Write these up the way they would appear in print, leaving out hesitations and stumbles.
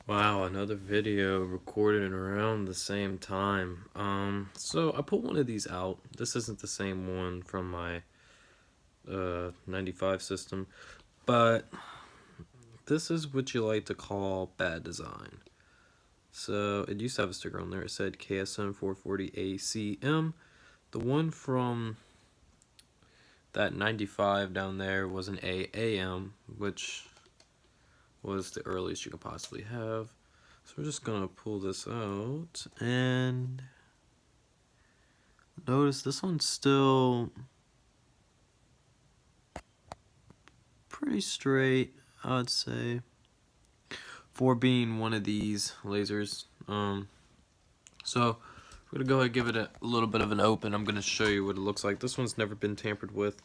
Wow, another video recorded around the same time. So I put one of these out. This isn't the same one from my 95 system, but this is what you like to call bad design. So it used to have a sticker on there. It said KSM 440 ACM. The one from that 95 down there was an AAM, which was the earliest you could possibly have. So we're just gonna pull this out and notice this one's still pretty straight, I'd say, for being one of these lasers. So we're gonna go ahead and give it a little bit of an open. I'm gonna show you what it looks like. This one's never been tampered with,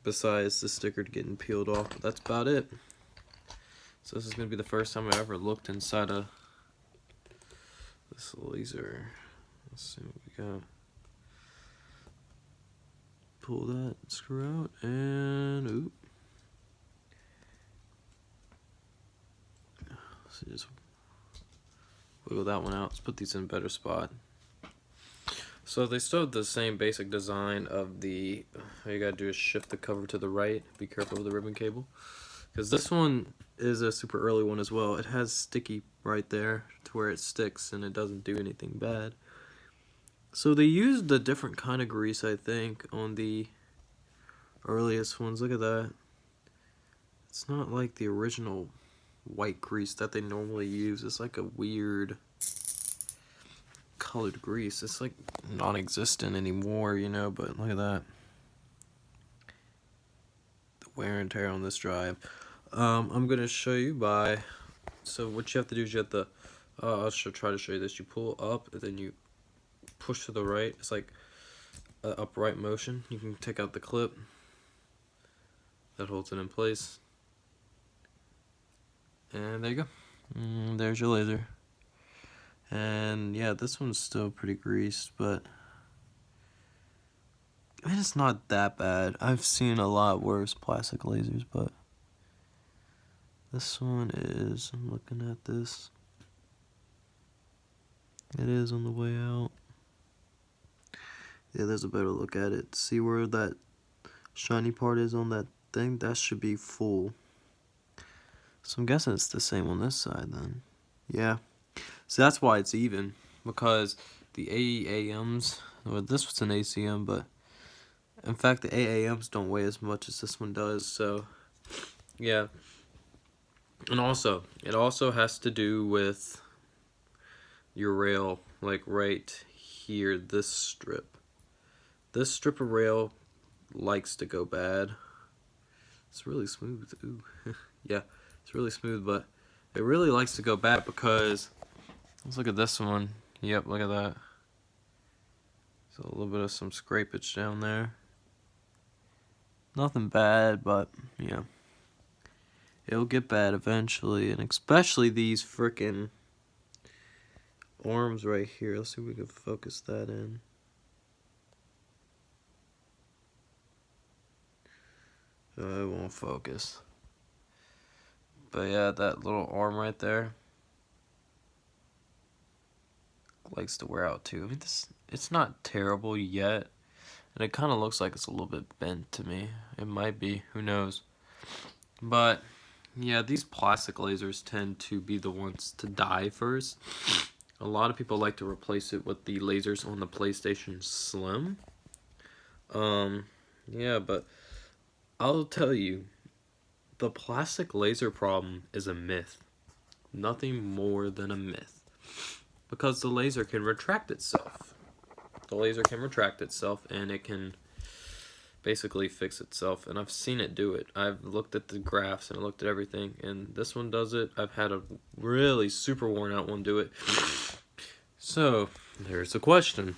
besides the sticker getting peeled off, but that's about it. So this is gonna be the first time I ever looked inside of this laser. Let's see what we got. Pull that screw out and oop. So just wiggle that one out. Let's put these in a better spot. So they still have the same basic design of the, all you gotta do is shift the cover to the right. Be careful with the ribbon cable, because this one is a super early one as well. It has sticky right there to where it sticks and it doesn't do anything bad. So they used a different kind of grease, I think, on the earliest ones. Look at that. It's not like the original white grease that they normally use. It's like a weird colored grease. It's like non-existent anymore, you know, but look at that. The wear and tear on this drive. I'm gonna show you so what you have to do is you have to, I'll try to show you this. You pull up and then you push to the right. It's like an upright motion. You can take out the clip that holds it in place. And there you go. There's your laser. And yeah, this one's still pretty greased, but I mean, it's not that bad. I've seen a lot worse plastic lasers, but this one is, I'm looking at this. It is on the way out. Yeah, there's a better look at it. See where that shiny part is on that thing? That should be full. So I'm guessing it's the same on this side then. Yeah. So that's why it's even, because the AAMs, well, this was an ACM, but in fact the AAMs don't weigh as much as this one does, so yeah. And also, it also has to do with your rail, like right here, this strip. This strip of rail likes to go bad. It's really smooth. Ooh. Yeah, it's really smooth, but it really likes to go bad because, let's look at this one. Yep, look at that. So a little bit of some scrapage down there. Nothing bad, but yeah, it'll get bad eventually, and especially these frickin' arms right here. Let's see if we can focus that in. Oh, it won't focus. But yeah, that little arm right there likes to wear out too. I mean, it's not terrible yet, and it kind of looks like it's a little bit bent to me. It might be, who knows. But yeah, these plastic lasers tend to be the ones to die first. A lot of people like to replace it with the lasers on the PlayStation Slim. Yeah, but I'll tell you, the plastic laser problem is a myth. Nothing more than a myth. Because the laser can retract itself. The laser can retract itself and it can basically fix itself. And I've seen it do it. I've looked at the graphs and I looked at everything. And this one does it. I've had a really super worn out one do it. So, there's the question.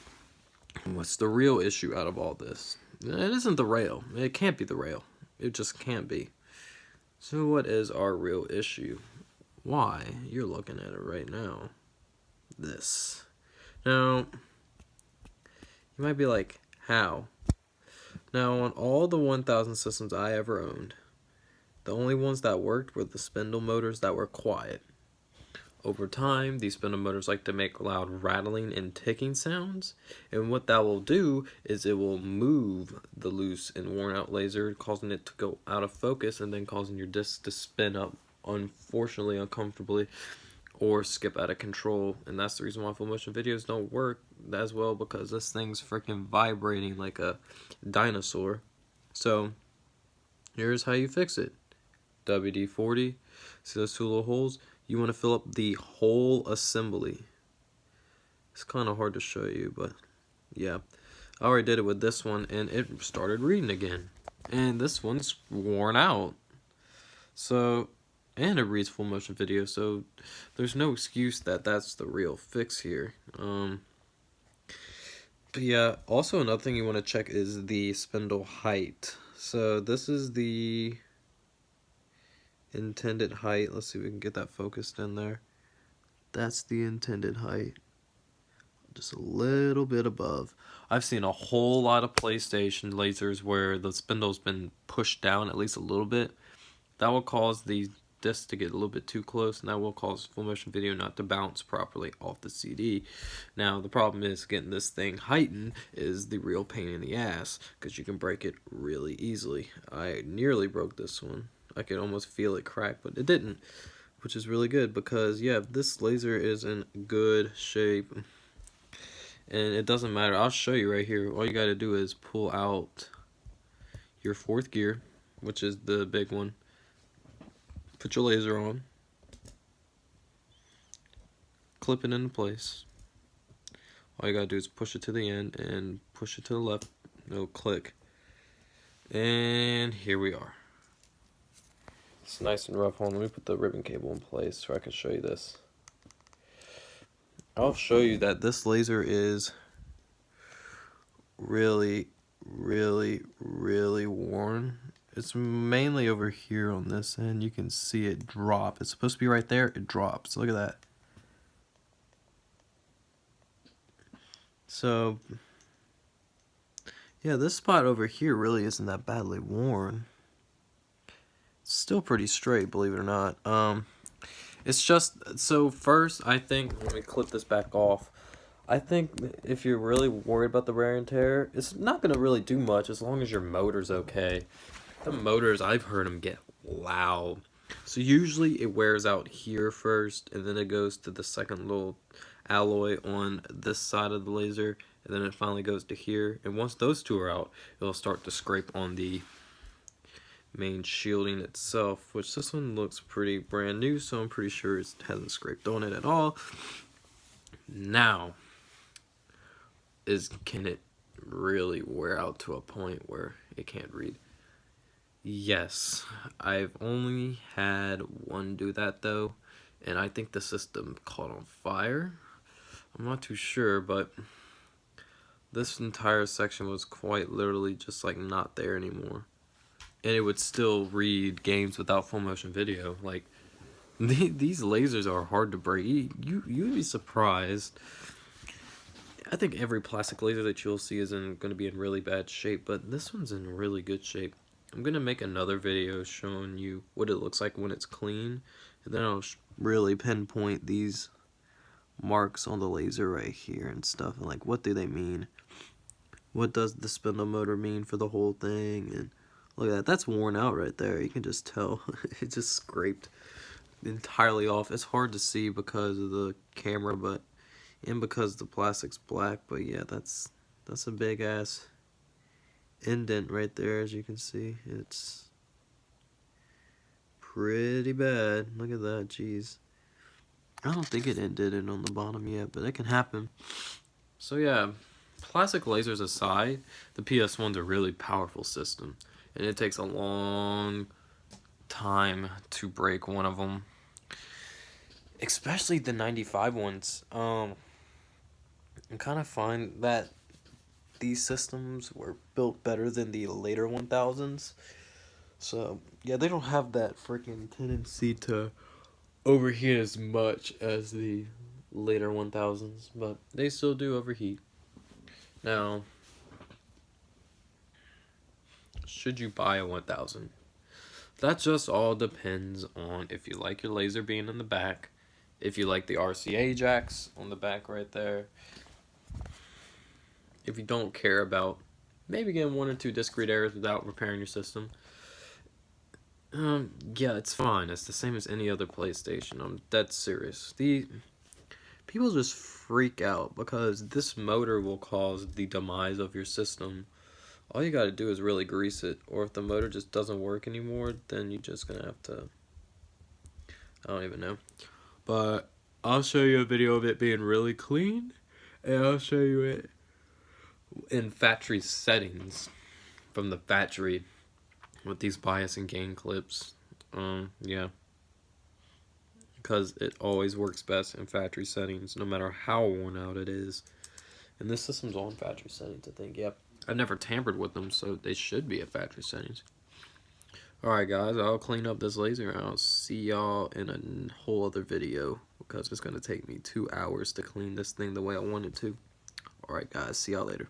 What's the real issue out of all this? It isn't the rail. It can't be the rail. It just can't be. So what is our real issue? Why? You're looking at it right now. This. Now, you might be like, how? Now, on all the 1000 systems I ever owned, the only ones that worked were the spindle motors that were quiet. Over time, these spindle motors like to make loud rattling and ticking sounds, and what that will do is it will move the loose and worn out laser, causing it to go out of focus and then causing your disc to spin up, unfortunately, uncomfortably, or skip out of control. And that's the reason why full motion videos don't work as well, because this thing's freaking vibrating like a dinosaur. So here's how you fix it. WD-40, see those two little holes? You want to fill up the whole assembly. It's kind of hard to show you, but yeah. I already did it with this one, and it started reading again. And this one's worn out. So, and it reads full motion video, so there's no excuse that that's the real fix here. But yeah, also another thing you want to check is the spindle height. So this is the intended height. Let's see if we can get that focused in there. That's the intended height. Just a little bit above. I've seen a whole lot of PlayStation lasers where the spindle's been pushed down at least a little bit. That will cause the disc to get a little bit too close, and that will cause full motion video not to bounce properly off the CD. Now the problem is getting this thing heightened is the real pain in the ass, because you can break it really easily. I nearly broke this one. I could almost feel it crack, but it didn't, which is really good, because yeah, this laser is in good shape, and it doesn't matter. I'll show you right here. All you got to do is pull out your fourth gear, which is the big one. Put your laser on, clip it into place. All you gotta do is push it to the end and push it to the left. It'll click, and here we are. It's nice and rough. Hold on, let me put the ribbon cable in place so I can show you this. I'll show you that this laser is really worn. It's mainly over here on this end. You can see it drop. It's supposed to be right there. It drops. Look at that. So yeah, this spot over here really isn't that badly worn. It's still pretty straight, believe it or not. It's just, so first, I think, let me clip this back off. I think if you're really worried about the wear and tear, it's not going to really do much as long as your motor's okay. The motors, I've heard them get loud. So usually it wears out here first, and then it goes to the second little alloy on this side of the laser, and then it finally goes to here. And once those two are out, it'll start to scrape on the main shielding itself, which this one looks pretty brand new, so I'm pretty sure it hasn't scraped on it at all. Now, can it really wear out to a point where it can't read? Yes, I've only had one do that though, and I think the system caught on fire. I'm not too sure, but this entire section was quite literally just like not there anymore. And it would still read games without full motion video. Like, these lasers are hard to break. You'd be surprised. I think every plastic laser that you'll see is going to be in really bad shape, but this one's in really good shape. I'm going to make another video showing you what it looks like when it's clean, and then I'll really pinpoint these marks on the laser right here and stuff, and like, what do they mean? What does the spindle motor mean for the whole thing? And look at that, that's worn out right there. You can just tell it just scraped entirely off. It's hard to see because of the camera, but and because the plastic's black. But yeah, that's a big ass indent right there, as you can see. It's pretty bad. Look at that, jeez. I don't think it indented on the bottom yet, but it can happen. So yeah, plastic lasers aside, the PS1's a really powerful system, and it takes a long time to break one of them, especially the 95 ones. I kind of find that these systems were built better than the later 1000s. So yeah, they don't have that freaking tendency to overheat as much as the later 1000s, but they still do overheat. Now, should you buy a 1000? That just all depends on if you like your laser being in the back, if you like the RCA jacks on the back right there. If you don't care about maybe getting 1 or 2 discrete errors without repairing your system, yeah, it's fine. It's the same as any other PlayStation. I'm dead serious. People just freak out because this motor will cause the demise of your system. All you gotta do is really grease it, or if the motor just doesn't work anymore, then you're just gonna have to, I don't even know. But I'll show you a video of it being really clean, and I'll show you it in factory settings from the factory with these bias and gain clips. Yeah, because it always works best in factory settings, no matter how worn out it is. And this system's on factory settings, I think. Yep. I've never tampered with them, so they should be at factory settings. Alright guys, I'll clean up this laser and I'll see y'all in a whole other video because it's going to take me 2 hours to clean this thing the way I want it to. Alright guys, see y'all later.